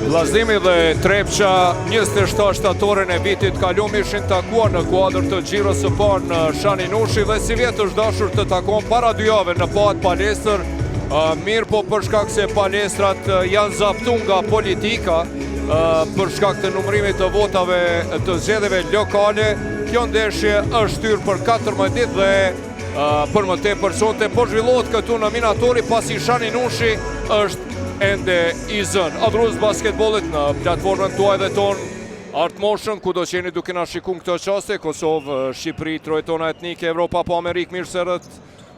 Vllaznimi dhe Trepça 27 shtatorin e vitit kalum ishin takuar në kuadër të Xhiros së parë në Shaninushi dhe si vjet është dashur të takon para 2 javë në Pat Palestër. Mirë po për shkak se palestrat janë zaptuar nga politika për shkak të numërimit të votave të zgjedhjeve lokale. Kjo ndeshje është shtyrë për 14 ditë dhe për më tepër sonte po zhvillohet këtu në Minatori pasi Shaninushi është ende i zënë. Adhrues basketbollit në platformën tuaj dhe ton Art Motion, ku do qeni duke na shikuar këtë çaste, Kosovë, Shqipëri, trojtona etnike, Evropa po Amerikë, mirë se rët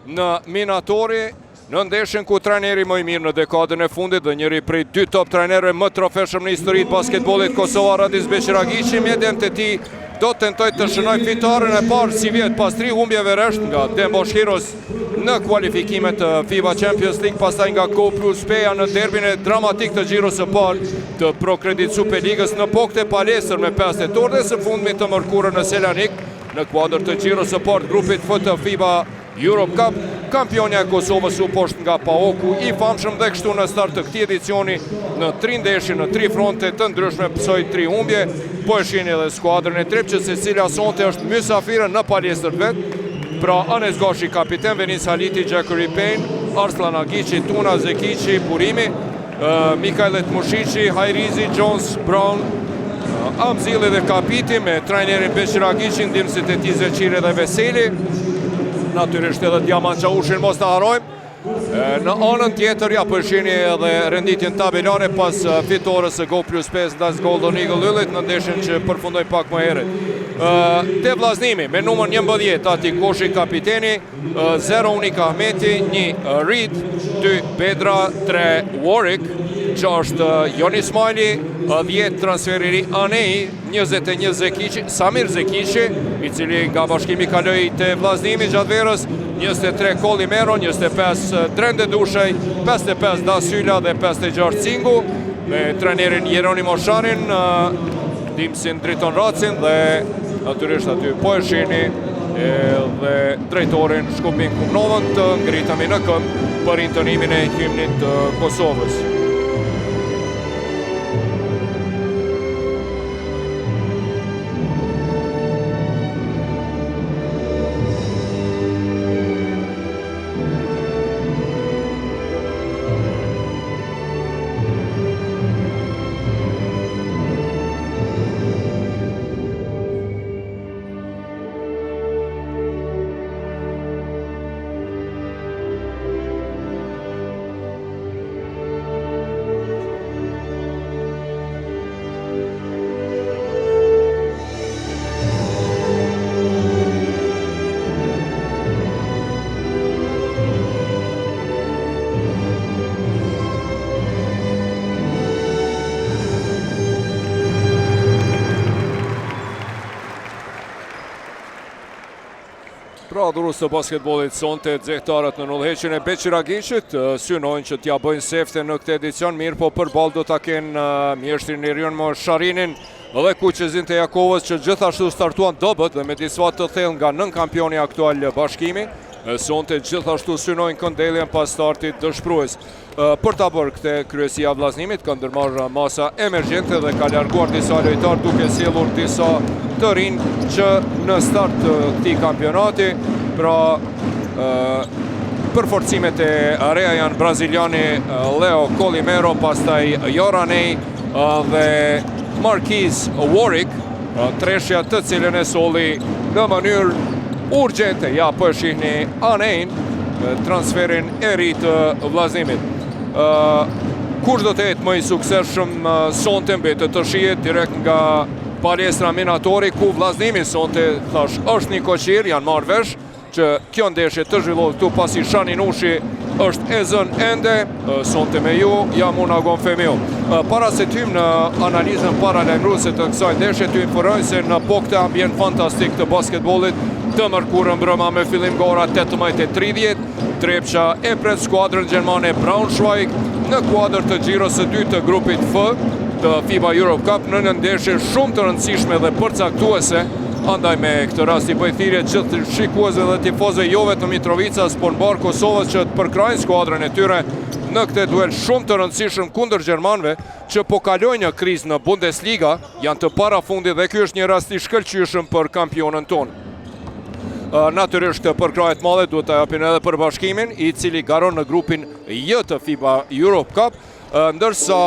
në Minatori, në ndeshjen ku trajneri më i mirë në dekadën e fundit dhe njëri prej 2 top trajnerëve më trofeshëm në historitë të basketbollit Kosova, Radis Beqiragiçi, mjedjem të tij do të tentoj të shënoj fitaren e parë si vjet pas 3 humbjeve rresht nga Dembosh Heroes në kualifikimet të FIBA Champions League, pastaj nga Koplu Speja në derbin e dramatik të Xhiros së parë të Pro Credit Super Ligës në Pokët e Palestër me 5 tetor dhe së fundmi të mërkurën në Selanik në kuadër të Xhiros së parë grupit F të FIBA Europe Cup. Kampionja e Kosovës u poshtë nga PAOK-u i famshëm dhe kështu në start të këtij edicioni në 3 ndeshje në 3 fronte të ndryshme pësoj 3 humbje. Po e shihni edhe skuadrën e Trepçës se cila sonte është mysafire në palestër vet. Pra Anes Gashi kapiten, Venis Haliti, Gjekuri Payne, Arslan Agici, Tuna Zekici, Burimi, Mikajlet Mushici, Hajrizi, Jones, Brown, Amzili dhe Kapiti me trajnerin Beqiragiçi, ndihmësit e tij Zeqiri dhe Veseli. Natyrisht edhe Diamant Çavushin mos ta harrojmë. Në anën tjetër ja përshini edhe renditjen tabelare pas fitores së Go plus 5 ndaj Golden Eagle Yllit në ndeshjen që përfundoi pak më herët. Te vllaznimi me numër 11 Ati Koshi kapiteni, 0 Unika Ahmeti, 1 Reed, 2 Bedra, 3 Warwick, 6 Joni Smajli, 10 transferiri Anej, 21 Zekici, Samir Zekici, i cili nga bashkimi kaloi te vllaznimi gjatë verës, 23 Kolli Mero, 25 Drende Dushej, 55 Dasyla dhe 56 Cingu, me trenerin Jeronimo Sharin, ndihmësin Driton Racin dhe natyrisht aty po e shihni dhe drejtorin Shkupin Kumnovën të ngritemi në këmbë për intonimin e himnit të Kosovës. Adhurues të basketbollit sonte nxehtarët në nullheqjen e Beqiragiçit synojnë që t'ja bëjnë sefte në këtë edicion, mirë po përballë do ta kenë mjeshtrin Irion Sharinin dhe Kuqezin të Jakovës që gjithashtu startuan dobët dhe me disa të thellë nga nën kampioni aktual bashkimi. Sonte gjithashtu synojnë këndelljen pas startit dëshpërues. Për ta bërë këtë kryesia vllaznimit ka ndërmarrë masa emergjente dhe ka larguar disa lojtarë duke sjellur disa të rinj që në start të këtij kampionati, pra përforcimet e reja janë braziliani Leo Colimero, pastaj Joranej dhe Marquis Warwick, treshja të cilën e solli në mënyrë urgjente. Ja po e shihni Anejn, transferin e ri të vllaznimit. Kush do të jetë më i suksesshëm sonte mbetet të shihet direkt nga palestra Minatori, ku vllaznimi sonte thash është një koqir, janë marrë vesh që kjo ndeshje të zhvillohet këtu pasi Shaninushi është e zënë ende, sonte me ju, jam unë Agon Femio. Para se tym në analizën paralajmëruese të kësaj ndeshje, ty informoj se në Pokët e ambient fantastik të basketbollit të mërkurën mbrëma me fillim nga ora 18:30, Trepça e pret skuadrën gjermane Braunschweig në kuadër të Xhiros së 2 të grupit F të FIBA Europe Cup në një ndeshje shumë të rëndësishme dhe përcaktuese. Andaj me këtë rast i bëj thirrje gjithë shikuesve dhe tifozëve jo vetëm Mitrovicas, por mbar Kosovës që të përkrajnë skuadrën e tyre në këtë duel shumë të rëndësishëm kundër gjermanëve që po kalojnë një krizë në Bundesliga, janë të parafundit dhe ky është një rast i shkëlqyeshëm për kampionën tonë. Natyrisht për krahet madhe duhet të japin edhe për Bashkimin, i cili garon në grupin J të FIBA Europe Cup, ndërsa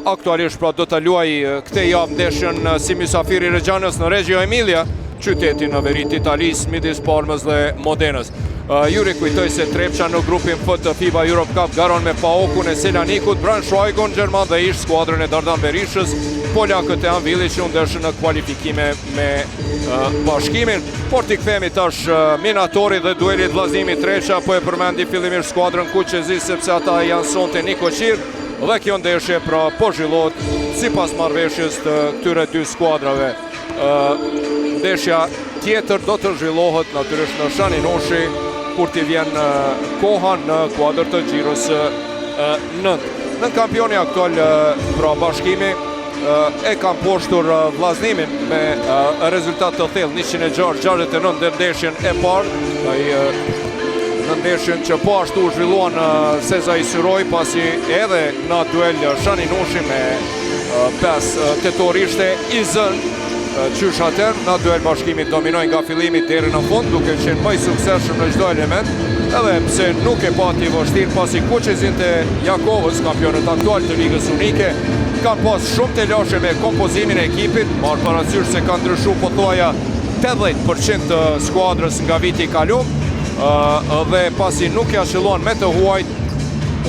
aktualisht pra do të luaj këtë javë ndeshjen si mysafir i Reggianës në Reggio Emilia, qyteti në veri të Italis, midis Parmës dhe Modenës. Ju rikujtoj se Trepça në grupin F të FIBA Europe Cup garon me Paokun e Selanikut, Braunschweigun Gjerman dhe ish skuadrën e Dardan Berishës, polakët e Anvillit që ndeshën në kualifikime me Bashkimin. Por t'i kthehemi tash minatori dhe duelit vllazënimi Trepça, po e përmendi fillimisht skuadrën Kuqezi sepse ata janë sonte Nikoqir dhe kjo ndeshje pra po zhvillohet sipas marrëveshjes të këtyre dy skuadrave. Ndeshja tjetër do të zhvillohet natyrisht në Shaninoshi kur t'i vjen koha në kuadër të Gjiros 9. Në kampioni aktual pra Bashkimi e kam poshtur vllazënimin me rezultat të thellë 106-69 në ndeshjen e parë, në ndeshjen që po ashtu zhvilluan Seza i Syroj pasi edhe në duel Shaninoshi me 5 tetor ishte i zënë qysh atër, në duel Bashkimi dominojnë nga fillimi deri në fund, duke qenë më i suksesshëm në çdo element, edhe pse nuk e pati vështirë pasi Kuqezin të Jakovës, kampionët aktual të Ligës Unike, kanë pas shumë të lashe me kompozimin e ekipit, marrë parasysh se kanë ndryshuar pothuaja 80% të skuadrës nga viti i kaluar, dhe pasi nuk ja shëllon me të huajt,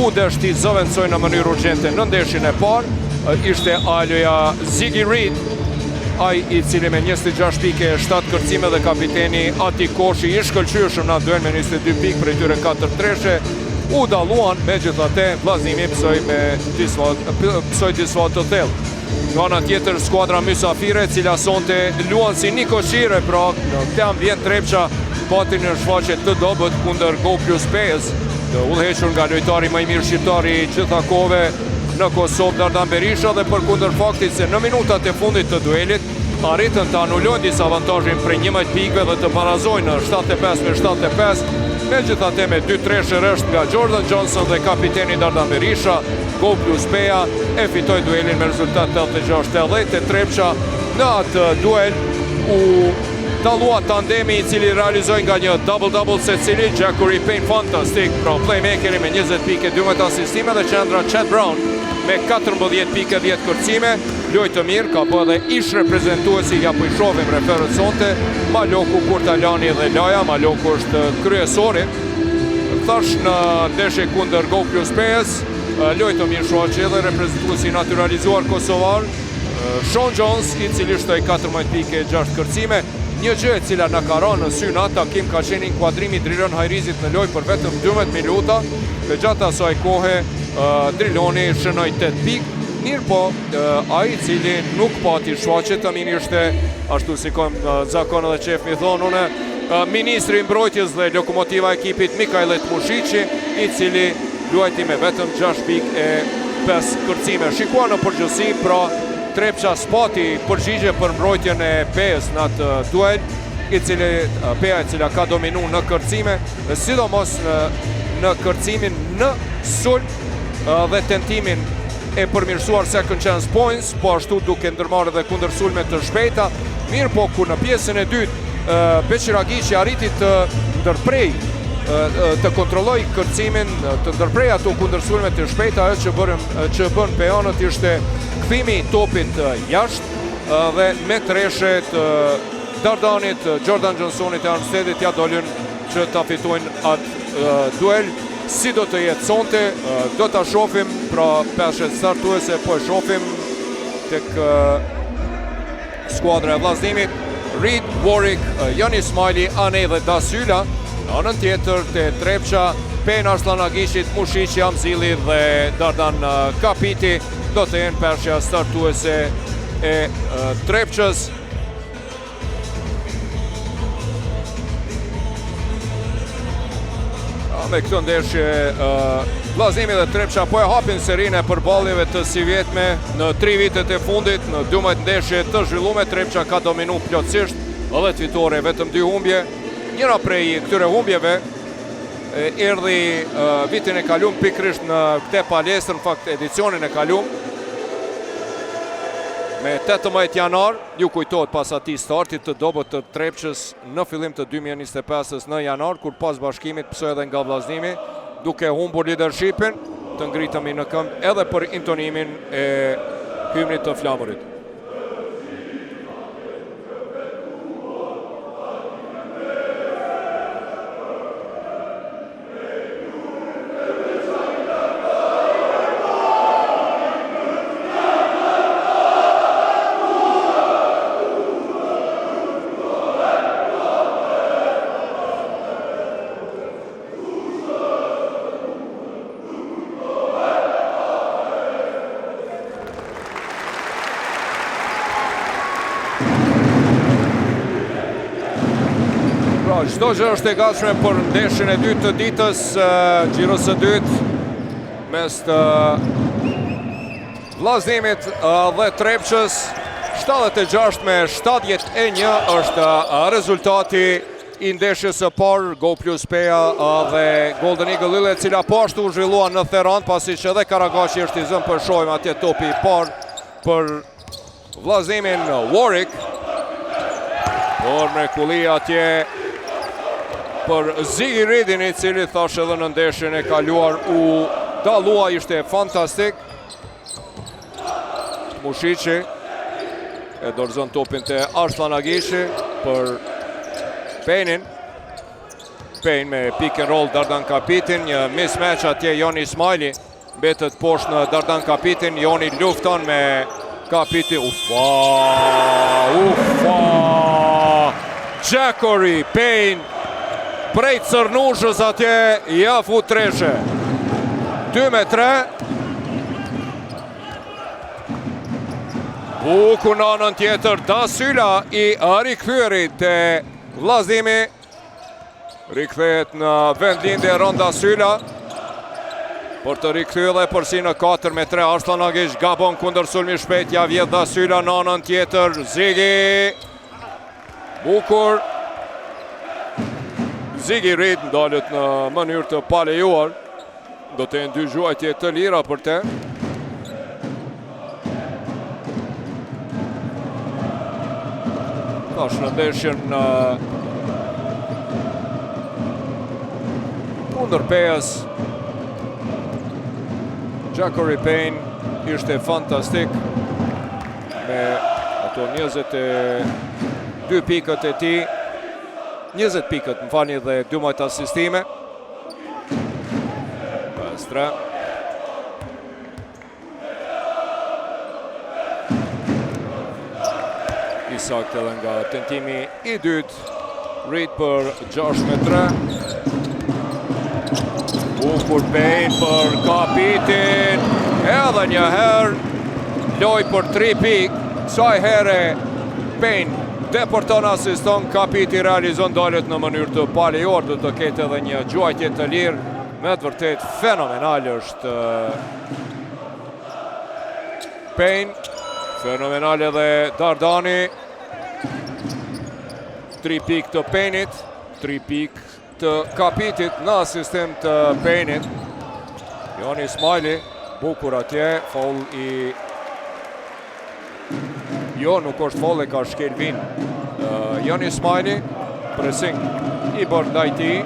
u dështi zëvendësoj në mënyrë urgjente në ndeshjen e parë, ishte aloja Ziggy Reed, ai i cili me 26 pike, 7 kërcime dhe kapiteni Ati Koshi i shkëlqyeshëm në duel me 22 pikë për tyre 4 treshe, u dalluan, megjithatë vllazënimi psoj disa të thellë. Nga ana tjetër skuadra mysafire, e cila sonte luan si Nikoqire, pra në këtë ambient Trepça pati një shfaqje të dobët kundër Go+5, të udhëhequr nga lojtari më i mirë shqiptar i gjitha kohëve në Kosovë Dardan Berisha, dhe përkundër faktit se në minutat e fundit të duelit arritën të anulojnë disa avantazhin prej 11 pikëve dhe të barazojnë në 75-75, megjithatë me 2 treshe rresht nga Jordan Johnson dhe kapiteni Dardan Berisha, Go+5 e fitoi duelin me rezultat 86-80. Trepça në atë duel u dallua tandemi i cili realizoi nga një double-double secili, Jackery Payne Fantastic, pra playmakeri me 20 pike, 12 asistime, dhe qendra Chad Brown me 14 pike, 10 kërcime, lojë të mirë, ka po edhe ish reprezentuesi, ja po i shohim referët sonte, Maloku, Kurtalani dhe Laja. Maloku është kryesori, thash në ndeshje kundër Go+5, lojë të mirë shfaqje dhe reprezentuesi naturalizuar kosovar, Sean Jones, i cili shtoi 14 pike, 6 kërcime. Një gjë e cila në ka rënë në syna, Takim ka qenë inkuadrimi Drilon Hajrizit në lojë për vetëm 12 minuta, dhe gjatë asaj kohe Driloni shënoi 8 pikë, mirë po ai i cili nuk pati shfaqje të mirë ishte, ashtu si kom zakon edhe qef mi thonë une, ministri i mbrojtjes dhe lokomotiva ekipit Mikajlet Mushiqi, i cili luajti me vetëm 6 pikë e 5 kërcime. Shikua në përgjithësi, pra Trepça spati përgjigje për mbrojtjen e Peës në atë duel, Peja e cila ka dominu në kërcime, sidomos në kërcimin në sulm dhe tentimin e përmirësuar second chance points, po ashtu duke ndërmarrë dhe kundër sulme të shpejta. Mirë po ku në pjesën e dytë Beqiragiqi arriti të ndërprej, të kontrolloj kërcimin, të ndërprej ato kundër sulme të shpejta, ajo që bën pejanët ishte kthimi topit jashtë dhe me treshe të Dardanit, Jordan Johnsonit e Armsteadit ja dolën që ta fitojnë atë duel. Si do të jetë sonte, do ta shohim, pra peshet startuese po e shohim tek skuadra e vllazënimit, Reed, Warwick, Jani Ismaili, Anej dhe Dasyla. Në anën tjetër të Trepça, Pen Arslanagishit, Mushiqi, Amzili dhe Dardan Kapiti do të jenë peshja startuese e Trepçës. Me këtë ndeshje, vllazënimi dhe Trepça po e hapin serinë e përballjeve të si vjetme në 3 vitet e fundit. Në 12 ndeshje të zhvilluara Trepça ka dominu plotësisht, edhe fitore vetëm 2 humbje. Njëra prej këtyre humbjeve erdhi vitin e kalum pikrisht në këtë palestër, në fakt edicionin e kalum. Me 18 janar, ju kujtohet pas atij startit të dobët të Trepçës në fillim të 2025-s në janar, kur pas bashkimit pësoj edhe nga vllaznimi, duke humbur leadershipin, të ngritemi në këmbë edhe për intonimin e hymnit të flamurit. Çdo gjë është e gatshme për ndeshjen e dytë të ditës, xhiros së dytë mes të vllaznimit dhe Trepçës. 76-71 është rezultati i ndeshjes së parë. Go Plus Peja dhe Golden Eagle Lille, e cila po ashtu u zhvillua në Theran, pasi që edhe Karagashi është i zënë. Përshojmë atje topi i parë për vllaznimin Warwick. Por mrekulli atje për Ziggy Reedin, i cili thash edhe në ndeshjen e kaluar u dallua, ishte fantastik. Mushiqi e dorëzon topin te Arslan Agishi për Paynein. Payne me pick and roll Dardan Kapitin, një mismatch atje. Joni Ismaili mbetet poshtë në Dardan Kapitin. Joni lufton me Kapitin. Gjakory Payne prej Cërnushës atje, ja fut treshe. 2-3. Buku në anën tjetër, Dasyla i rikthyerit te vllaznimi. Rikthehet në vendlindje Ron Dasyla për të rikthyer dhe përsi në 4-3. Arslan Agish gabon kundër sulmi shpejt, ja vjedh Dasyla në anën tjetër. Ziggy bukur. Ziggy Reed ndalet në mënyrë të palejuar. Do të jenë dy gjuajtje të lira për te. Tash në ndeshjen kundër Pejas, Gjakory Payne ishte fantastik me ato 22 pikët e tij. 20 pikët, më falni, dhe 12 asistime. Pastra. I saktë edhe nga tentimi i dytë. Reed për 6-3. Bukur Payne për Kapitin. Edhe një herë loj për 3 pikë. Kësaj here Payne deporton, asiston, Kapiti realizon dalet në mënyrë të palejuar. Do të ketë edhe një gjuajtje të lirë. Me të vërtet fenomenal është Payne. Fenomenal edhe Dardani. 3 pikë të Payne'it, 3 pikë të Kapitit në asistim të Payne'it. Joni Ismaili, bukur atje, foul i... Jo, nuk është foul, e ka shkelvin. Joni Ismaili, pressing i bërë ndaj tij.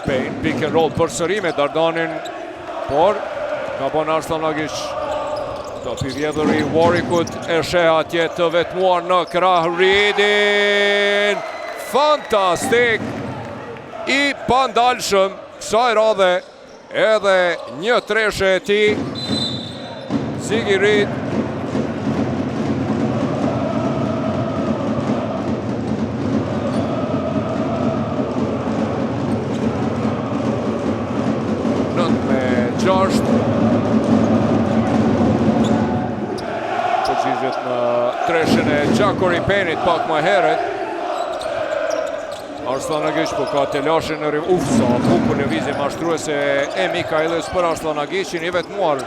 Payne, pick and roll përsëri me Dardanin, por ka bon Arslan Agish. Topi vjedhur i Warwickut e sheh atje të vetmuar në krah Reedin. Fantastik! I pandalshëm kësaj radhe, edhe një treshe e tij. Ziggy Reed. Përgjigjet në treshen e Gjakory Payne'it pak më herët. Arslanagic po ka telashin në rrim. Sa bukur lëvizje mashtruese e Mikailës për Arslanagiqin, i vetmuar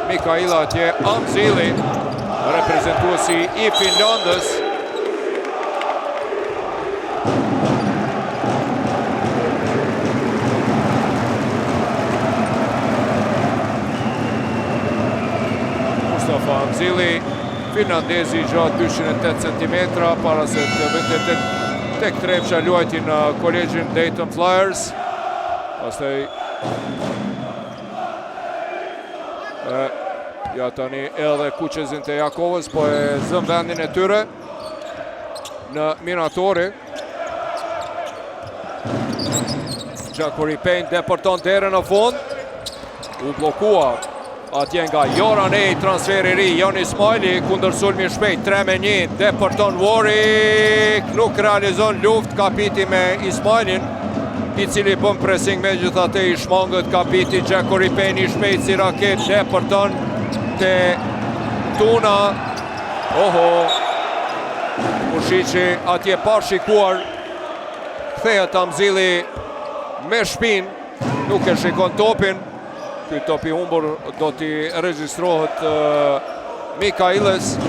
Mikaila atje. Amzili, reprezentuesi i Finlandës. Mustafa Amzili, finlandezi gjatë 208 cm, para se të vënte tek Trepça luajti në kolegjin Dayton Flyers. Pastaj ja tani edhe Kuqezin të Jakovës, po e zën vendin e tyre në Minatori. Gjako Ripejn deporton derën në fund. U blokua atje nga Joranej, transferi ri, Jon Ismaili, kundër sulmi shpejt, 3-1, deporton Warwick, nuk realizon luft kapiti me Ismailin, i cili bën pressing me gjithate i shmangët kapiti. Gjako Ripejn i shpejt si raket, deporton te Tuna. Oho, Ushiqi atje pa shikuar, kthehet Amzili me shpin, nuk e shikon topin. Ky topi humbur do t'i regjistrohet Mikailës.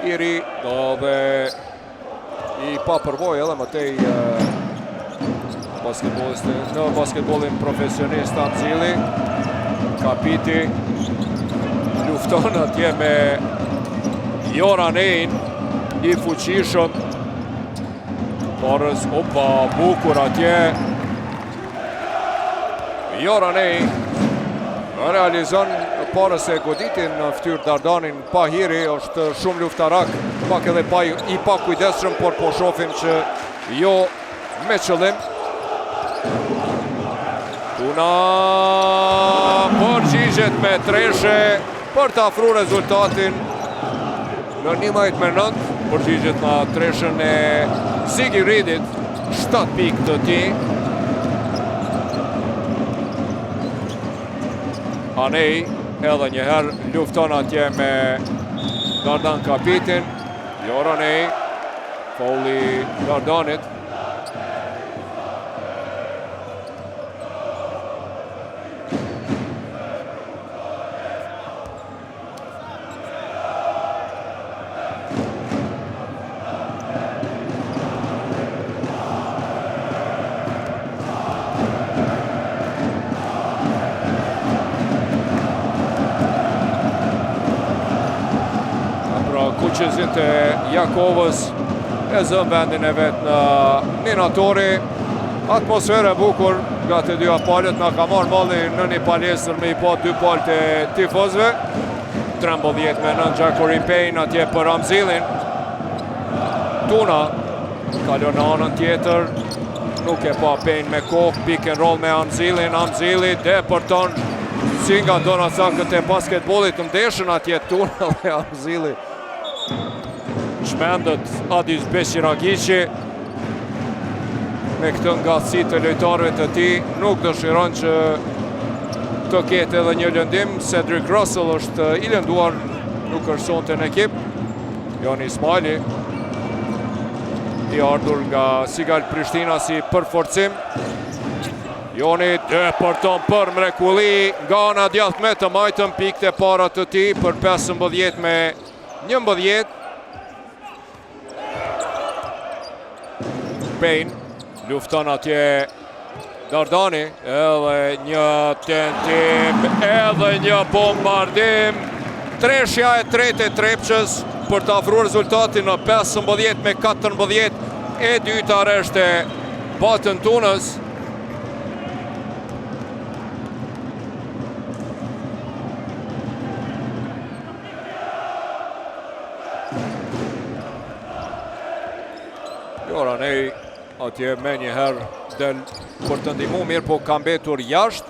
I ri dhe i pa përvoj edhe mëtej në basketbolin profesionist. Amzili, kapiti, lufton atje me Joranejn, i fuqishëm. Porës, opa, bukur atje. Joranej realizon Porës e goditin në fytyrë Dardanin pa hiri, është shumë luftarak, pak edhe i pa kujdesshëm, por po shohim që jo me qëllim. Tuna përgjigjet me treshe për të afruar rezultatin në 11-9, përgjigjet në treshën e Zigiridit, 7 pikë të tij. Anej edhe njëherë lufton atje me Dardan kapitin. Joranej, fauli Dardanit. Kuqezin të Jakovës e zën vendin e vetë në Minatori. Atmosfere bukur nga të dyja palët, nga ka marrë malli në një palestër me i pa 2 palët e tifozve. 13-9 Gjako Ripejn atje për Amzilin. Tuna kalon në anën tjetër, nuk e pa Pejn me kokë, pick and roll me Amzilin. Amzili deporton si nga dona sakët e basketbolit, ndeshën atje Tuna dhe Amzili. Shmendët Adis Beshiragiqi me këtë ngacësi të lojtarëve të tij, nuk dëshiron që të ketë edhe një lëndim. Cedric Russell është i lënduar, nuk është sonte në ekip. Jon Ismaili, i ardhur nga Sigal Prishtina si përforcim. Joni deporton për mrekulli nga ana djathtë të majtën, pikët e para të tij për 15-11. Pejn lufton atje Dardani, edhe një tentim, edhe një bombardim. Treshja e tretë e Trepçës për të afruar rezultatin në 15-14. E dyta reshte Batën Tunës. Joranej atje me njëherë del për të ndihmu mirë, po ka mbetur jashtë.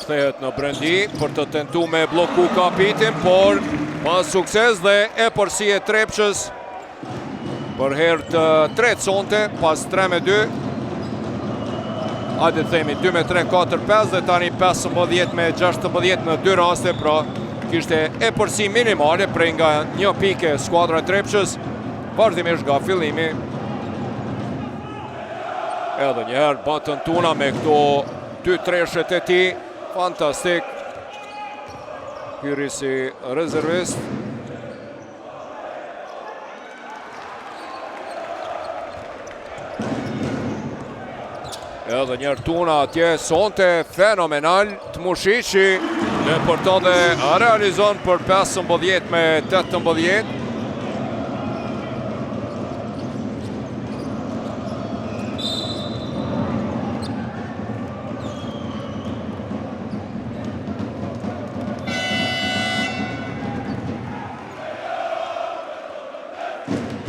Kthehet në brendi për të tentu me bloku kapitin, por pa sukses dhe e përsi e Trepçës për herë të tretë sonte, pas 3-2. Hajde të themi 2-3, 4-5 dhe tani 15-16 në 2 raste, pra kishte e përsi minimale prej nga një pike skuadra e Trepçës. vazhdimisht nga fillimi. Edhe njëherë batën Tuna me këto 2 treshet e ti. Fantastik. Hyri si rezervist. Edhe njërë Tuna atje, sonte fenomenal, Tmushiqi në përton dhe realizon për 15 me 18.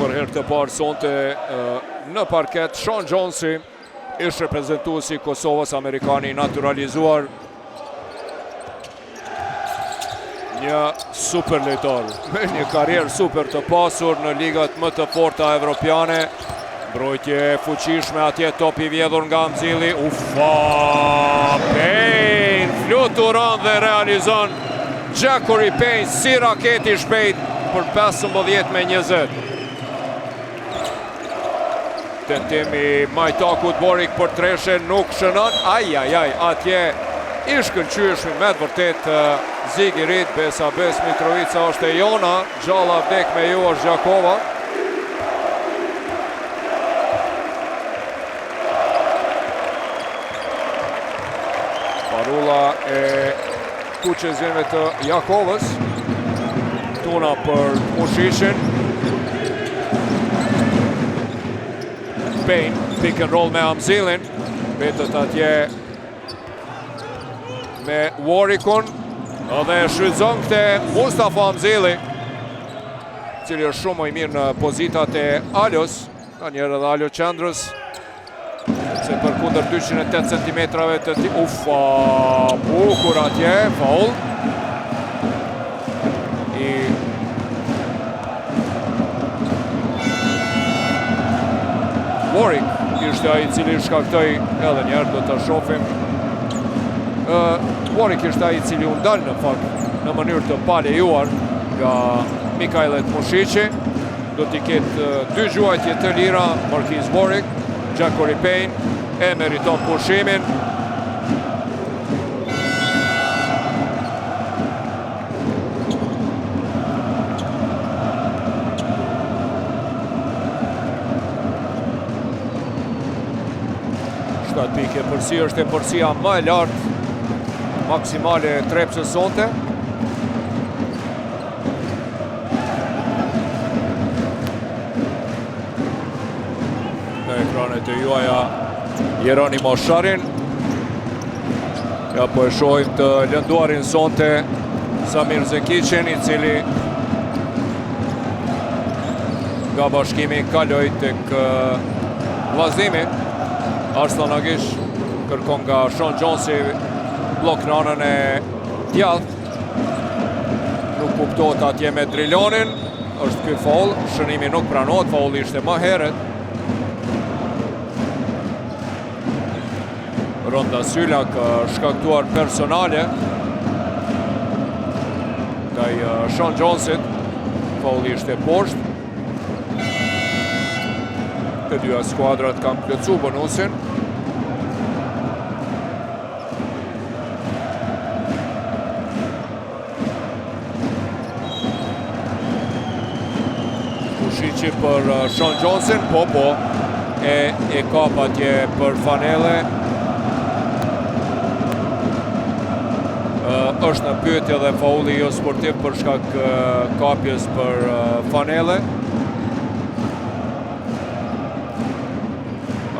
Për herë të parë sonte në parket, Sean Jonesi, ish reprezentuesi Kosovës, Amerikani naturalizuar. Një super lojtar, me një karrierë super të pasur në ligat më të forta evropiane. Mbrojtje fuqishme atje, top i vjedhur nga Amzili. Ufa! Payne fluturon dhe realizon Gjakory Payne si raketi shpejt për 15 me 20. Tentimi Majtakut Borik për treshe nuk shënon. Ajajaj, atje i shkëlqyeshmi me të vërtet Zigirit. Besa Bes Mitrovica është e jona, gjalla vdek me ju është Gjakova. Parula e kuqezimeve të Jakovës. Tuna për Tmushiqin. Payne, pick and roll me Amzilin. Betët atje me Warrickun. Dhe shfrytëzon këte Mustafa Amzili, cili është shumë më i mirë në pozitat e Alos. Ka njerë edhe Alo qendrës, se për kundër 208 cm të ti. Ufa, bukur atje, faul. Warrick ishte ai cili shkaktoi, edhe njerë do të shofim. Warrick ishte ai cili u ndal në fakt në mënyrë të palejuar nga Mikajle Tmushiqi. Do t'i ketë 2 gjuajtje të lira Marquis Warrick. Gjakory Payne e meriton pushimin. Pike përsi është e përsia më e lartë maksimale Trepsës sonte. Në ekranet e juaja Jeronimo Sharin. Ja po e shohim të lënduarin sonte Samir Zekicin, i cili nga bashkimi kaloi tek vllazimi. Arslan Agish kërkon nga Sean Jonesi blok në anën e djathtë. Nuk kuptohet atje me Drilonin. Është ky faul, shënimi nuk pranohet, fauli ishte më herët. Ronda Syla ka shkaktuar personale ndaj Sean Jonesit. Fauli ishte poshtë. Të dyja skuadrat kanë plotsu bonusin. Tmushiqi për Sean Jonesin, po, e kap atje për Fanele. Është në pyetje dhe fauli jo sportiv për shkak kapjes për Fanele.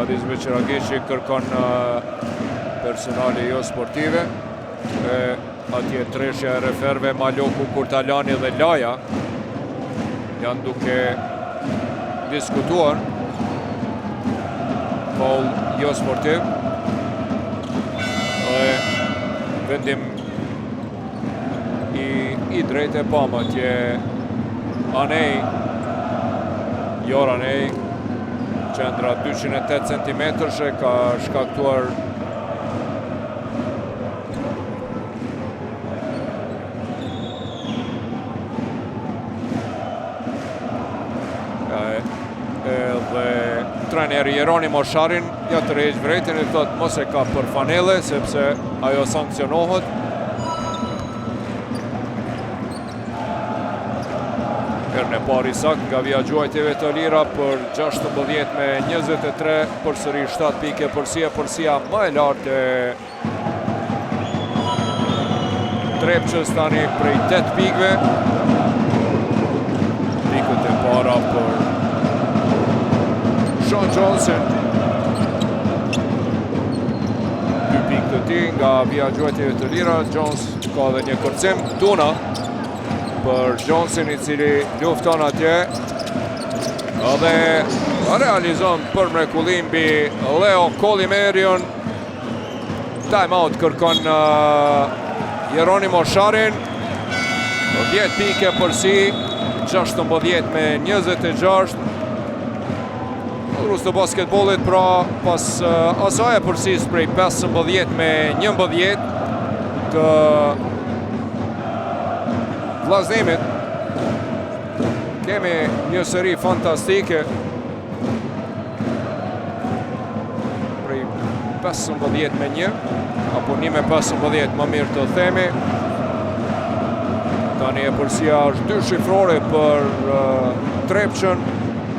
Adis Beqiragishi kërkon personale jo sportive. Atje treshja e referve Maloku, Kurtalani dhe Laja janë duke diskutuar faul jo sportiv. Vendim i drejtë e pam atje Anej, Joranej. Qendra 208 cm ka shkaktuar Dhe trajneri Jeronimo Sharin ja të rejgjë vrejtin e thot mos e ka për fanele sepse ajo sankcionohet. Herën e pari sakt nga viagjuajtjeve të lira për 16-23 për sëri 7 pike përsia më e lartë e Trepçës tani prej 8 pikve. Pikët e para për Sean Johnson. 2 pikë të ti nga viagjuajtjeve të lira. Jones ka dhe një kërcim. Tuna për Johnson i cili lufton atje. Dhe realizon për mrekullim bi Leo Kolimerion. Time out kërkon Jeronimo Sharin. 10 pike përsi, 16-26. Rus të basketbolit pra pas asaj e përsis prej 15-11 të vllaznemit. Kemi një seri fantastike prej 15-1 apo 1-15 më mirë të themi. Tani e përsia është 2 shifrore për Trepçën,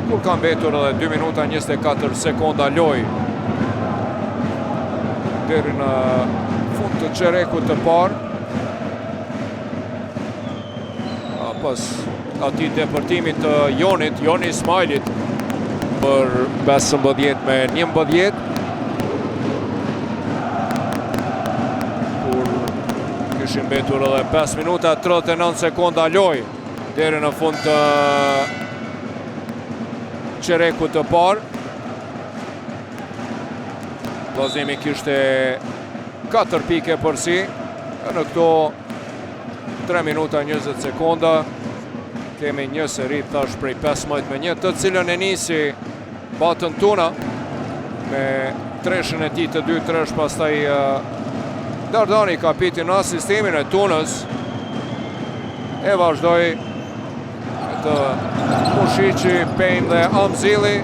kur ka mbetur edhe 2 minuta 24 sekonda loj deri në fund të çerekut të parë. Pas atij depërtimit të Joni Ismailit për 15-11. Kishin mbetur edhe 5 minuta 39 sekonda loj deri në fund të çerekut të parë. Vllaznimi kishte 4 pike përsi në këto 3 minuta 20 sekonda. Kemi një seri thash prej 15-1 të cilën e nisi Batën Tuna me treshën e tij të 2 tresh, pastaj Dardani kapiti në asistimin e Tunës e vazhdoi të Mushiqi, Payne dhe Amzili.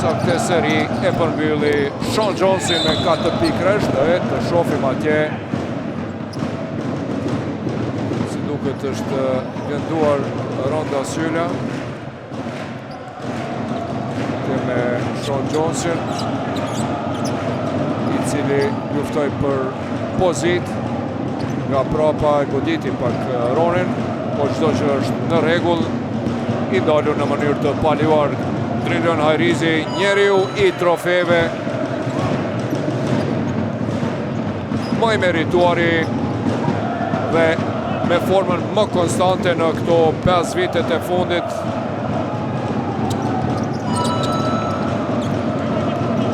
Sa këtë seri e përmbylli Sean Johnson me 4 pikë rresht dhe të shohim atje si duket është venduar Ronda Sylla. Me Sean Johnson i cili luftoi për pozit nga prapa e goditi pak Ronin, po çdo që është në rregull i dalur në mënyrë të paluar Drilon Hajrizi, njeriu i trofeve më i merituari dhe me formën më konstante në këto 5 vitet e fundit.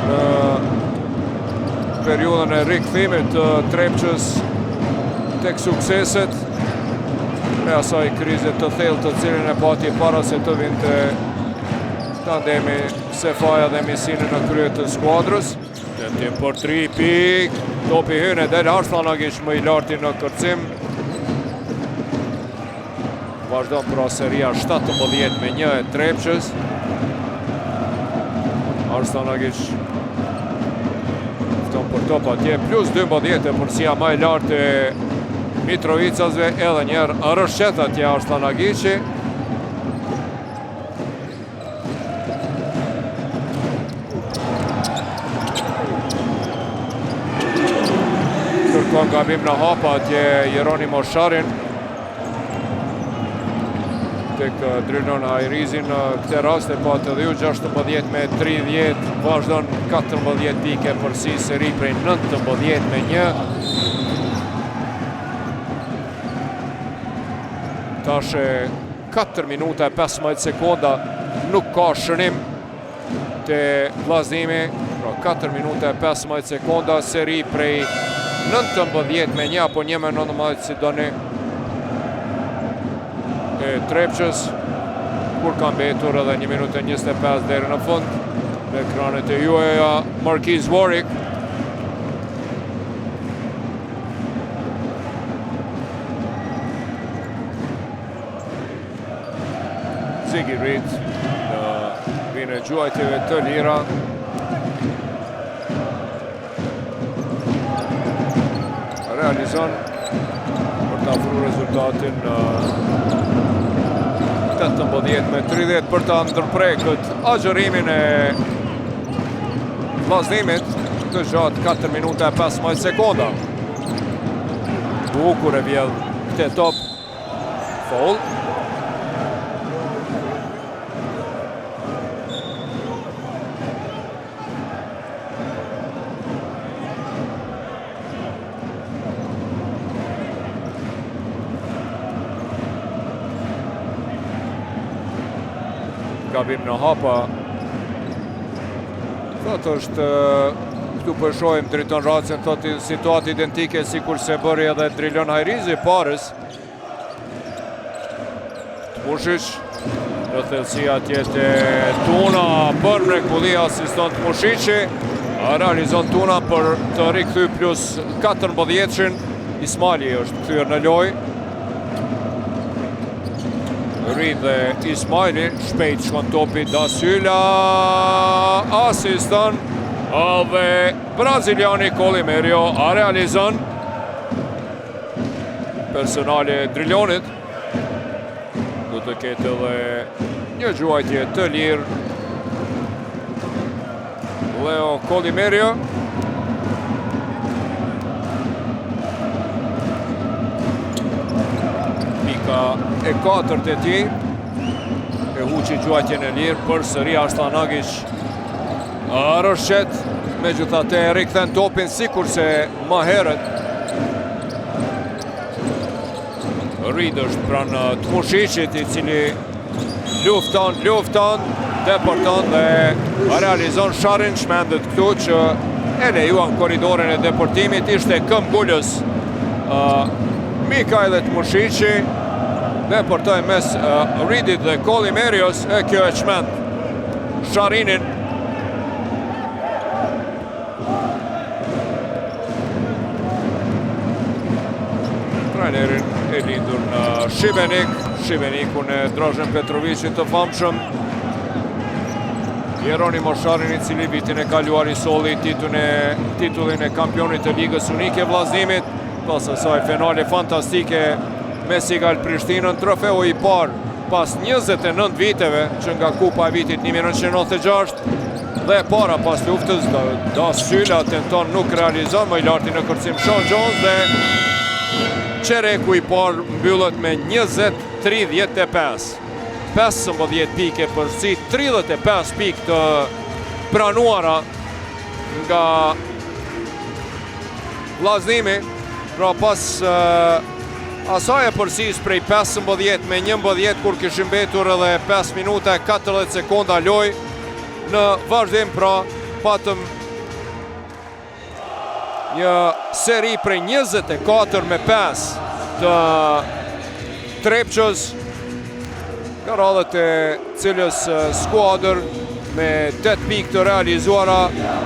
Në periudhën e rikthimit të Trepçës tek sukseset me asaj krize të thellë të cilën e pati para se të vinte tandemi Sefaja dhe Misini në krye të skuadrës. Tentim për 3 pikë, topi hyn e del Arslanagic më i larti në kërcim. Vazhdon pra seria 17-1 e Trepçës. Arslanagic fton për top atje, plus 12 e përsia më e lartë e Mitrovicasve, edhe njerë rëshqet atje Arslanagici. Kërkon gabim në hapa atje Jeronimo Sharin tek Drilon Hajrizi në këtë rast e patë edhe ju 16-30, vazhdon 14 pike përsi seri prej 19-1. Tashe 4 minuta e 15 sekonda nuk ka shënim të vllaznimi, pra 4 minuta e 15 sekonda seri prej 19-1 apo 1-19 si doni e Trepçës, kur ka mbetur edhe 1 minutë 25 deri në fund. Me ekranet e juaja Marquise Warwick. Ziggy Reed në vinë e gjuajtjeve të lira. Realizon për të afru rezultatin 18-30 për të ndërprekët agjërimin e vllaznimit të gjatë 4 minuta e 15 sekonda. Bukur e vjedh këtë top. Foul. Gabim në hapa. Thotë është këtu përshojmë driton racën, thotë situatë identike si kur se bëri edhe Drilon Hajrizi parës. Tmushish, në thellësia tjetë Tuna për mrekulli asiston Tmushishi. Realizon Tuna për të rikthy plus 14-shin. Ismaili është kthyer në lojë. Rrid dhe Ismaili, shpejt shkon topi Dasyla, asiston dhe braziliani Colimerio a realizon personale Drilonit. Do të ketë edhe një gjuajtje të lirë. Leo Colimerio. Pika e 4 e tij. E huqi gjuajtjen e lirë për sëri Arslanagic. Rëshqet, me gjithate e rikthen topin sikur se më herët. Rrid është pranë Tmushicit i cili lufton, deporton dhe realizon sharin. Shmendet këtu që e lejuan koridorin e deportimit. Ishte këmbgullës Mikael dhe Tmushici. Deportoj mes Ridit dhe Colimerios. E kjo e çmend Sharinin. Trajnerin e lindur në Šibenik. Šibenikun e Dražen Petrovicit të famshëm. Jeronimo Sharin i cili vitin e kaluar i solli titullin e kampionit të Ligës Unike vllazimit. Pas asaj finale fantastike me Sigal Prishtinën, trofeu i parë pas 29 viteve që nga Kupa e vitit 1996 dhe para pas luftës. Dasyla tenton, nuk realizon, më i larti në kërcim Sean Jones dhe qereku i parë mbyllet me 20-35. 15 pike përsi, 35 pik të pranuara nga vllaznimi. Pra pas asaj e përsis prej 15 me 11 kur kishim mbetur edhe 5 minuta e 40 sekonda loj në vazhdim. Pra patëm një seri prej 24-5 të Trepqës, ka radhët e cilës skuadër me 8 pik të realizuara.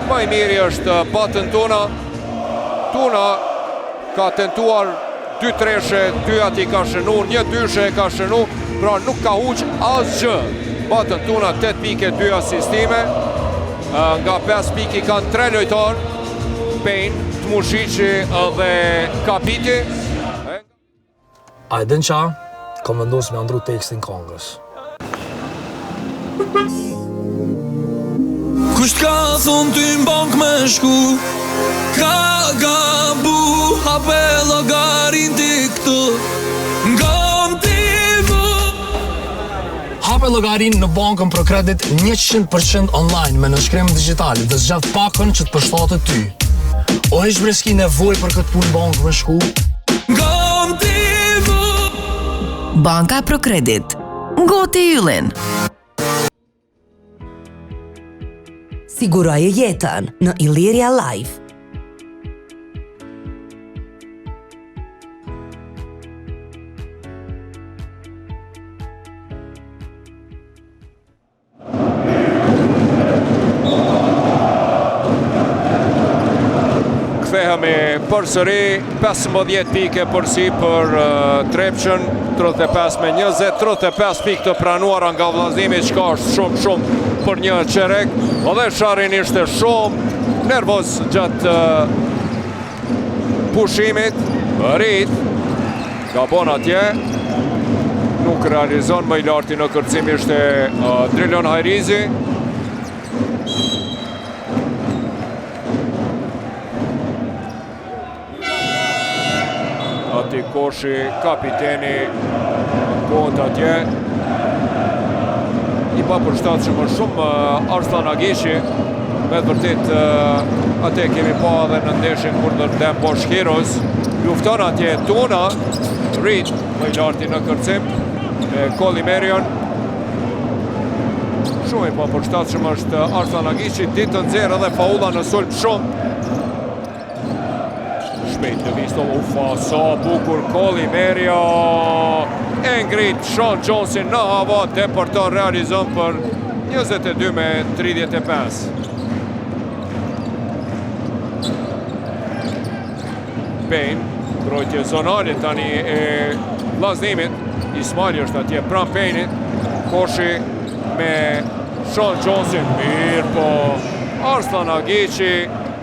Më i miri është Batën Tuna. Tuna ka tentuar 2 treshe, 2 ati ka shënu, 1 dyshe ka shënu, pra nuk ka huq asgjë. Batën Tuna 8 pike, 2 asistime. Nga 5 piki kanë 3 lojtar, Pejnë, Tmushici dhe Kapiti. Ajden qa, kam vendosur me andru tekstin këngës. Kusht ka thonë ty m'bank me shku, ka gabu, hape llogarin ti këtu, ngam ti mu. Hape llogarin në bankën ProCredit 100% online me nënshkrim digital dhe zgjat pakën që të përshtatet ty. O ish breski nevoj për këtë punë bank me shku? Ngam ti mu. Banka ProCredit. Ngoti yllin. Siguroje jetën në Illyria Life. Kthehemi përsëri, 15 pike përsi për Trepqën, 35 me 20, 35 pikë të pranuara nga vllaznimi, çka është shumë për një qerek, edhe Sharin ishte shumë nervoz gjatë pushimit. Rit gabon atje, nuk realizon, më i larti në kërcim ishte Drilon Hajrizi. Ati Koshi, kapiteni, kohët atje. I pa përshtatë që më shumë Arslan Agishi, me të vërtet ate kemi pa edhe në ndeshin kundër Dem Bosch Heroes. Lufton atje Tuna, Reed më i larti në kërcim, me Kolimerion. Shumë i pa përshtatë që më është Arslan Agishi, ditë të nxerë edhe faulla në sulm shumë. Shpejt në visto, ufa, sa bukur Kolimerio. E ngrit Sean Johnson në hava, depërton realizon për 22-35. Payne, mbrojtje zonale tani e vllaznimit. Ismaili është atje pran Payne-it. Koshi me Sean Johnson, mirë po Arslan Agishi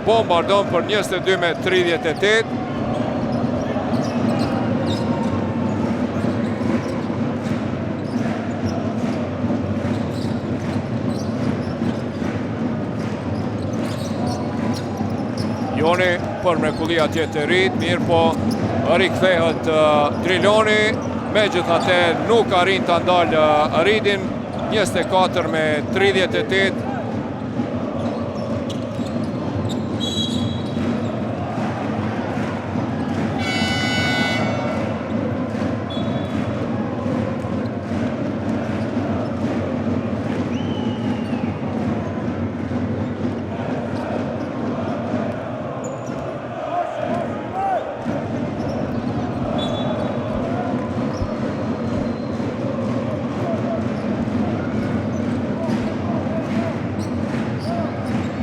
bombardon për 22-38. Joni për mrekulli atje të Rit, mirë po rikthehet Driloni, me gjithate nuk arrin të ndalë Ridin, 24-38.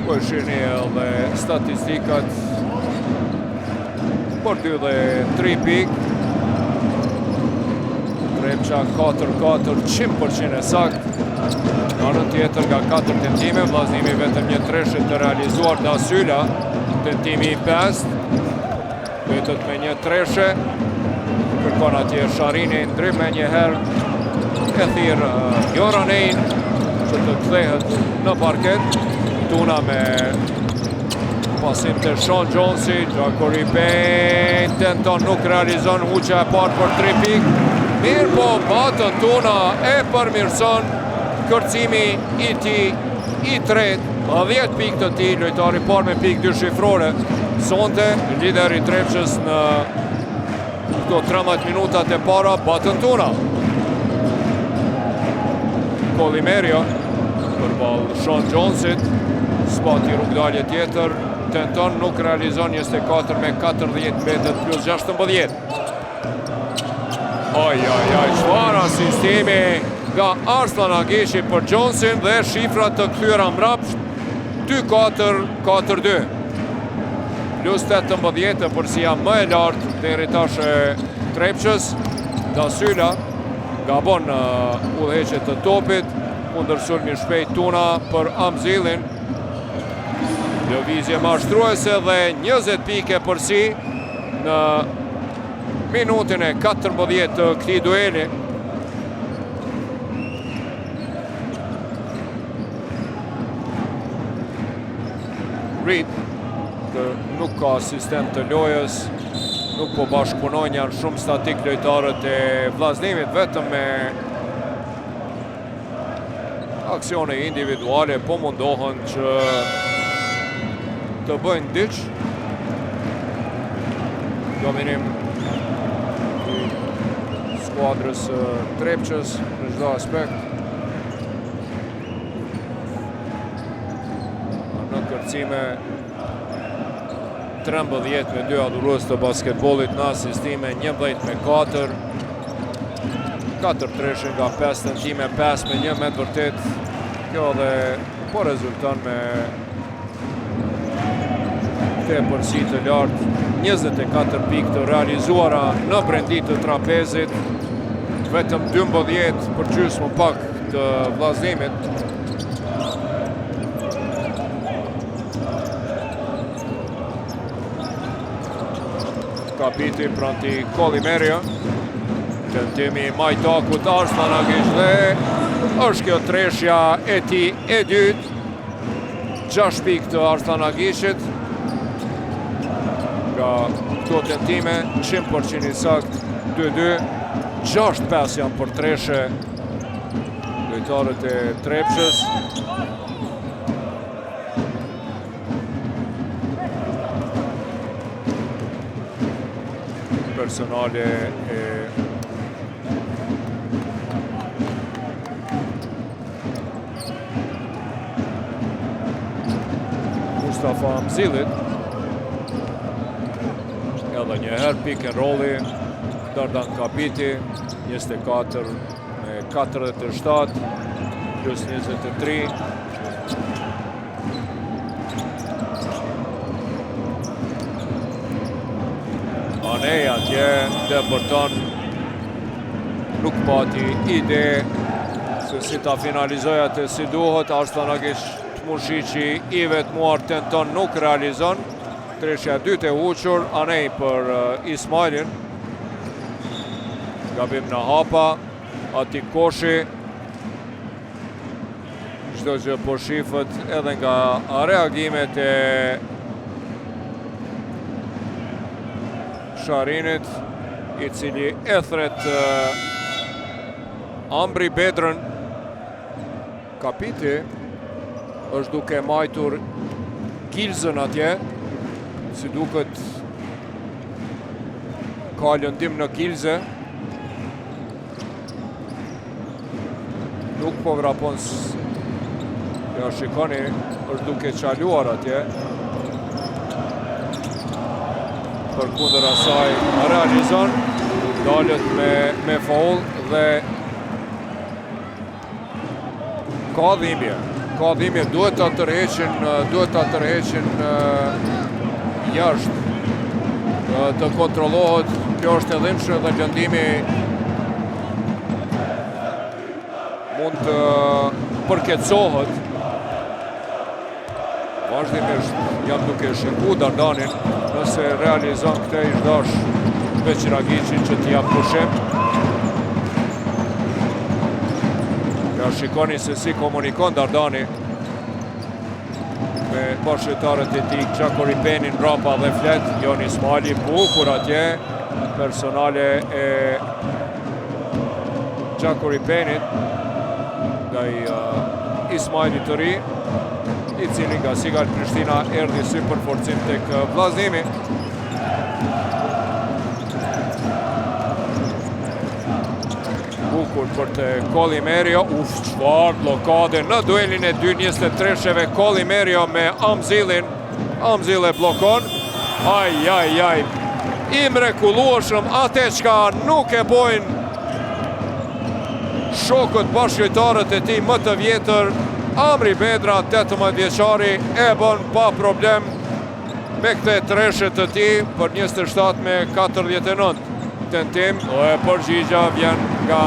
Po shini edhe statistikat për 2 dhe 3 pik. Trepça 4-4, 100% e sakt. Në anën tjetër nga 4 tentime, vllaznimi vetëm një treshe të realizuar nga Syla. Tentimi i 5, vetët me një treshe. Kërkon atje Sharini, ndrim me njëherë. E thirë Joranein që të kthehet në parket. Tuna me pasim të Sean Jonesi, Gjakori Payne, tenton nuk realizon huqja e parë për 3 pik. Mirë po batën Tuna e përmirëson kërcimi i ti i tret, 10 pik të ti, lojtari parë me pik 2 shifrore. Sonte, lider i Trepçës në këto 13 minutat e para, batën Tuna. Kolimerio përballë Sean Jonesit. Spati rrugdalje tjetër, tenton, nuk realizon 24-40 mbetet plus 16. Çfarë asistimi nga Arslan Agishi për Johnson dhe shifrat të kthyer mbrapsht 2-4-4-2. Plus 18 përsia më e lartë deri tash e Trepçës. Dasyla gabon në udhëheqje të topit, kundër sulmi shpejt Tuna për Amzilin. Lëvizje mashtruese dhe 20 pike përsi në minutin e 14 të këtij dueli. Reed, nuk ka asistent të lojës, nuk po bashkëpunojnë, janë shumë statik lojtarët e vllaznimit, vetëm me aksione individuale po mundohen që të bëjnë diç. Dominim i skuadrës Trepçës në çdo aspekt. Në kërcime 13-2 adhurues të basketbollit, në asistime 11-4. 4 treshe nga 5 tentime, 5 me 1 me të vërtet. Kjo dhe po rezulton me të përsi të lartë, 24 pik të realizuara në brendit të trapezit, vetëm 12 për gjysmë pak të vllaznimit. Kapiti pranti Kolimerio. Tentimi Majtakut Arslan Agish dhe është kjo treshja e tij e dytë. 6 pikë të Arslan Agishit. Nga këto tentime 100% i sakt 2-2. 6-5 janë për treshe lojtarët e Trepçës. Personale e Mustafa Amzilit. Edhe njëherë pick and rolli Dardan Kapiti 24 me 47 plus 23. Anej atje depërton, nuk pati ide se si ta finalizoj atë si duhet. Arslan Agish Tmushiqi i vetmuar tenton, nuk realizon. Treshja dytë e huqur, Anej për Ismailin. Gabim në hapa, Ati Koshi. Çdo gjë po shifët edhe nga reagimet e Sharinit, i cili e thret Ambri Bedrën. Kapiti është duke majtur Gilzën atje, si duket ka lëndim në Gilze. Nuk po vrapon, ja shikoni, është duke qaluar atje. Për kundër asaj realizon, dalet me faul dhe ka dhimbje, duhet ta tërheqin jashtë, të kontrollohet. Kjo është e dhimbshme dhe lëndimi mund të përkecohet. Vazhdimisht jam duke shiku Dardanin, nëse realizon këtë i shdash veç Ragicin që t'i jap pushim. Ja shikoni se si komunikon Dardani me bashkëtarët e tij, Gjako Ripenin mbrapa dhe flet. Jon Ismaili bukur atje, personale e Gjako Ripenit nga Ismaili të ri, i cili nga Sigal Prishtina erdhi si për forcim tek vllazënimi. Bukur për të Kolimerio. Çfarë blokade në duelin e 2-23-sheve. Kolimerio me Amzilin. Amzil e blokon. Aj. I mrekullueshëm atë çka nuk e bojnë shokët bashkëtarët e tij më të vjetër. Amri Bedra, 18 vjeçari, e bën pa problem me këtë treshe të tij për 27 me 49. Tentim, e përgjigja vjen nga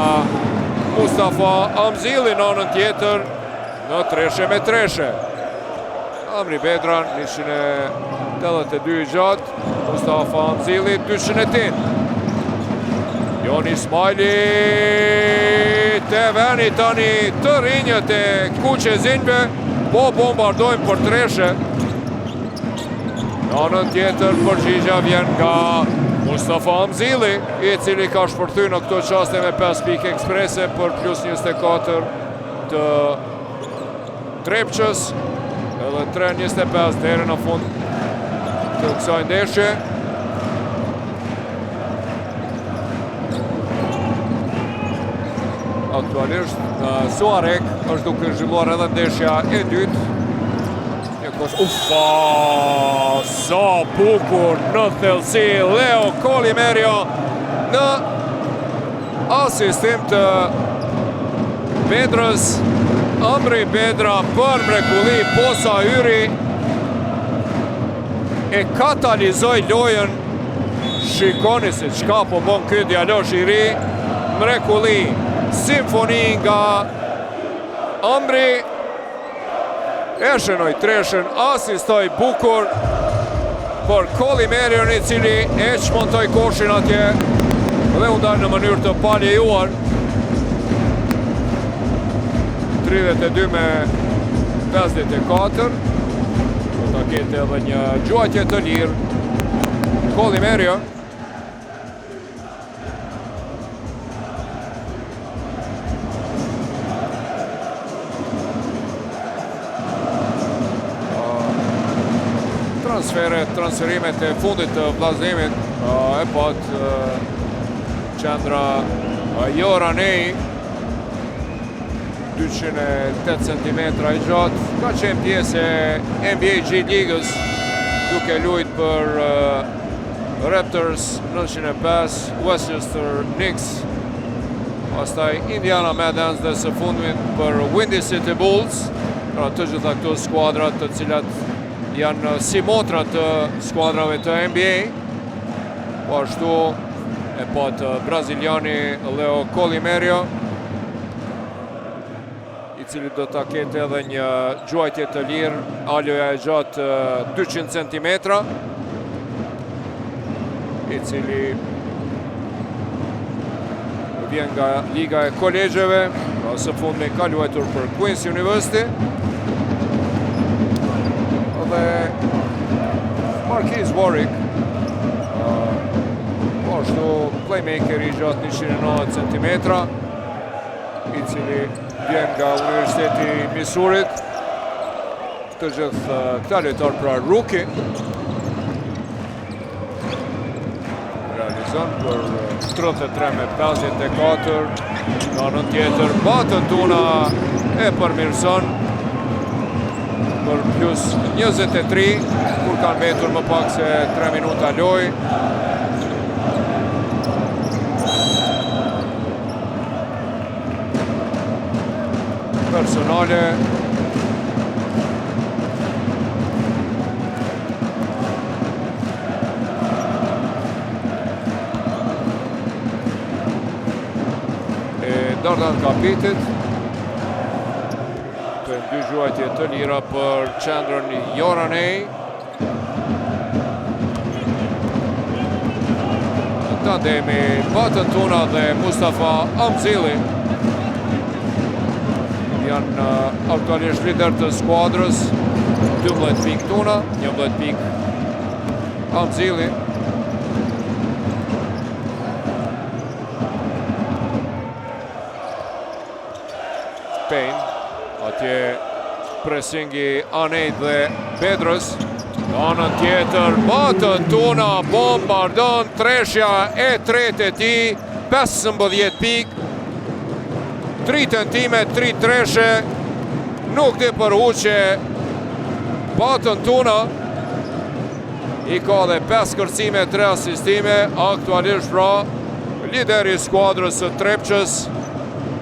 Mustafa Amzili në anën tjetër në treshe me treshe. Amri Bedra 182 i gjatë, Mustafa Amzili 208. Jon Ismaili të veni tani të rinjët e Kuqezinjve, po bombardojnë për treshe. Në anën tjetër përgjigja vjen nga Mustafa Amzili, i cili ka shpërthy në këto qaste me 5 pikë eksprese për plus 24 të Trepçës, edhe 3-25 deri në fund të kësaj ndeshje. Aktualisht Suarek është duke zhvilluar edhe ndeshja e dytë. Sa bukur në thellësi Leo Kolimerio në asistim të Bedrës. Amri Bedra për mrekulli posa hyri, e katalizoi lojën. Shikoni se çka po bën ky djalosh i ri. Mrekulli, simfoni nga Amri, e shënoi treshen, asistoi bukur. për Kollimerion, i cili e çmontoi koshin atje dhe u dal në mënyrë të paljejuar. 32 me 54. Do ta ketë edhe një gjuajtje të lirë Kollimerion. Transferimet e fundit të vllazërimit e pat qendra Joranej, 208 cm i gjatë, ka qenë pjesë e NBA G Ligës, duke luajt për Raptors 905, Westchester Knicks, pastaj Indiana Madens dhe së fundmit për Windy City Bulls, pra të gjitha këto skuadrat të cilat janë si motra të skuadrave të NBA. Po ashtu e pat braziliani Leo Kollimerio, i cili do ta ketë edhe një gjuajtje të lirë, aloja e gjatë 200 cm, i cili vjen nga Liga e Kolegjeve, pra së fundmi ka luajtur për Queen's University. Dhe Marquise Warwick, po ashtu playmaker i gjatë 190 cm, i cili vjen nga Universiteti i Misurit. Të gjithë këta lojtar pra rookie. Realizon për 33 me 54. Në anën tjetër batën tuna e përmirëson për plus 23, kur kanë mbetur më pak se 3 minuta lojë. Personale. E Dardan Kapitit. Dy gjuajtje të lira për qendrën Joranej. Tandemi Batën Tuna dhe Mustafa Amzili janë aktualisht lider të skuadrës. 12 pik Tuna, 11 pik Amzili. Payne. Atje presingi Anejt dhe Bedrës. Në anën tjetër, Batën Tuna bombardon treshja e tretë e tij, 15 pik, 3 tentime, 3 treshe, nuk di përhuqe. Batën Tuna i ka dhe 5 kërcime, 3 asistime, aktualisht pra lideri skuadrës së Trepçës,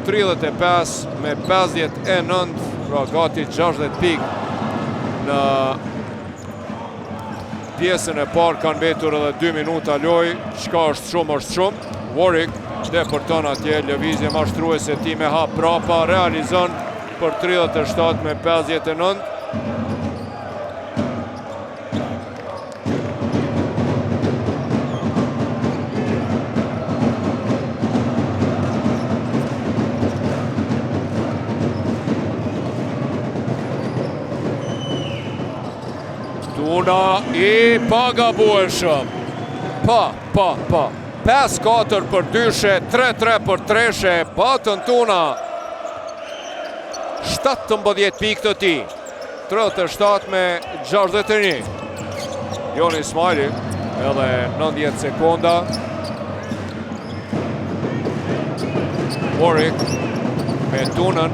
35 me 59, pra gati 60 pik. Në pjesën e parë kanë mbetur edhe 2 minuta lojë, çka është shumë. Warwick depërton atje, lëvizje mashtruese, ti me hap prapa, realizon për 37 me 59. Tuna i pagabueshëm. Pa. 5-4 për dyshe, 3-3 për treshe, Batën Tuna. 17 pikë të tij. 37 me 61. Joni Ismaili, edhe 90 sekonda. Warwick me Tunën.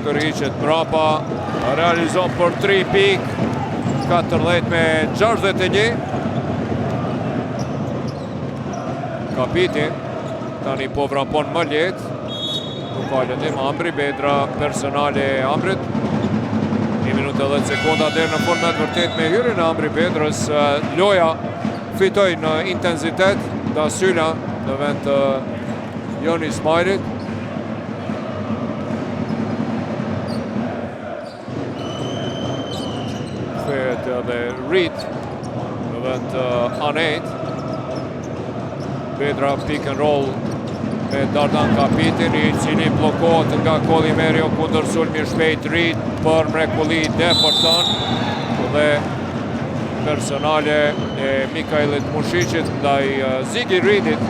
Tërhiqet mrapa, realizon për 3 pikë. 14 me 61. Kapiti, tani po vrapon më lehtë. Nuk ka lëndim Ambri, Bedra personale e Ambrit. 1 minutë dhe 10 sekonda deri në format vërtet me hyrjen e Ambri Bedrës. Loja fitoi në intensitet, Dasyla në vend të Joni Ismailit. Kthehet edhe Reed sulmeve të Anejt. Pedra pick and roll me Dardan Kapitin, I cili blokohet nga Kolimerio kundër sulmi shpejt Reed për mrekulli depërton dhe personale e Mikailit Mushicit ndaj Ziggy Reedit.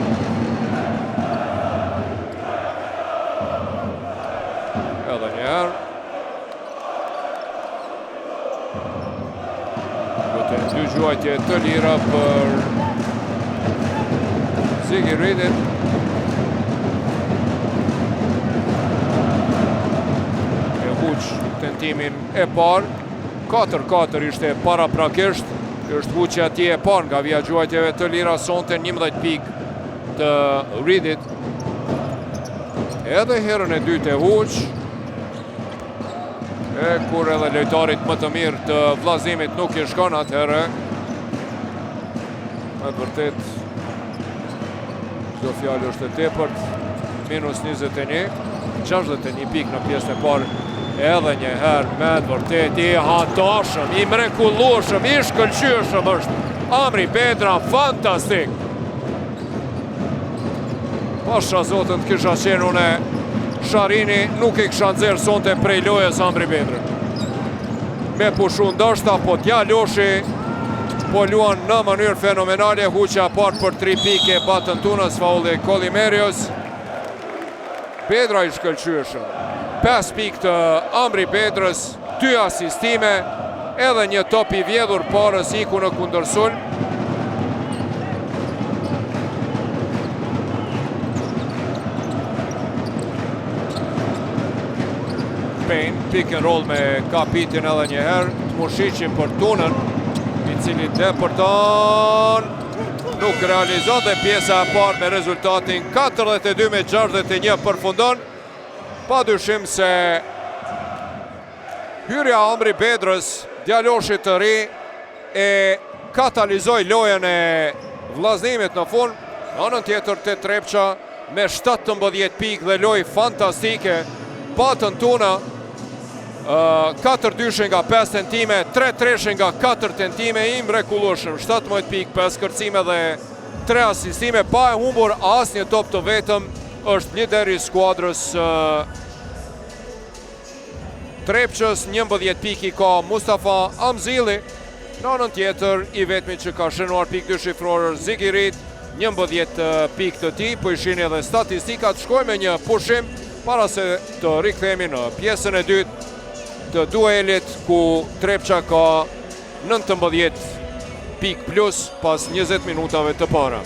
Edhe njëherë. Gote dy gjuajtje të lira për Ziggy Reedit. E huq tentimin e parë. 4-4 ishte para prakisht. Është huqja atje e parë nga vija gjuajtjeve të lira sonte 11 pik të Reedit. Edhe herën e dytë e huq. E kur edhe lojtarit më të mirë të vllazimit nuk I shkon atëherë. Me vërtet çdo fjalë është e tepërt. Minus 21, 61 pik në pjesën e parë. Edhe një herë me vërtet I hatashëm, I mrekullueshëm, I shkëlqyeshëm është Amri Pedra, fantastik. Pasha zotën të kisha qenë une Sharini, nuk I kisha nxerë sonte prej lojës Amri Pedra. Me pushu ndoshta, po t'ja loshi, po luan në mënyrë fenomenale, huqja parë për 3 pike batën tunës, faulli Kolimerios. Pedra I shkëlqyeshëm. 5 pik të Amri Pedrës, 2 asistime, edhe një top I vjedhur parës iku në kundërsul. Payne, pick and roll me Kapitin edhe një herë, Mushicin për tunën, I cili depërton, nuk realizon dhe pjesa e parë me rezultatin 42-61 përfundon. Pa dyshim se hyrja Amri Pedrës, djaloshit të ri, e katalizoi lojën e vllazimit në fund. Në anën tjetër te Trepça me 17 pikë dhe lojë fantastike, patën tuna 4 dyshe nga 5 tentime, 3 treshe nga 4 tentime, I mrekullueshëm, 17 pikë, 5 kërcime dhe 3 asistime, pa e humbur asnjë top të vetëm. Është lideri skuadrës Trepçës, 11 piki ka Mustafa Amzili. Në anën tjetër, I vetmi që ka shënuar pik dyshifror Ziggy Reed, 11 pik të tij, po ishin edhe statistikat. Shkojmë një pushim para se të rikthehemi në pjesën e dytë të duelit ku Trepça ka 19 pik plus pas 20 minutave të para.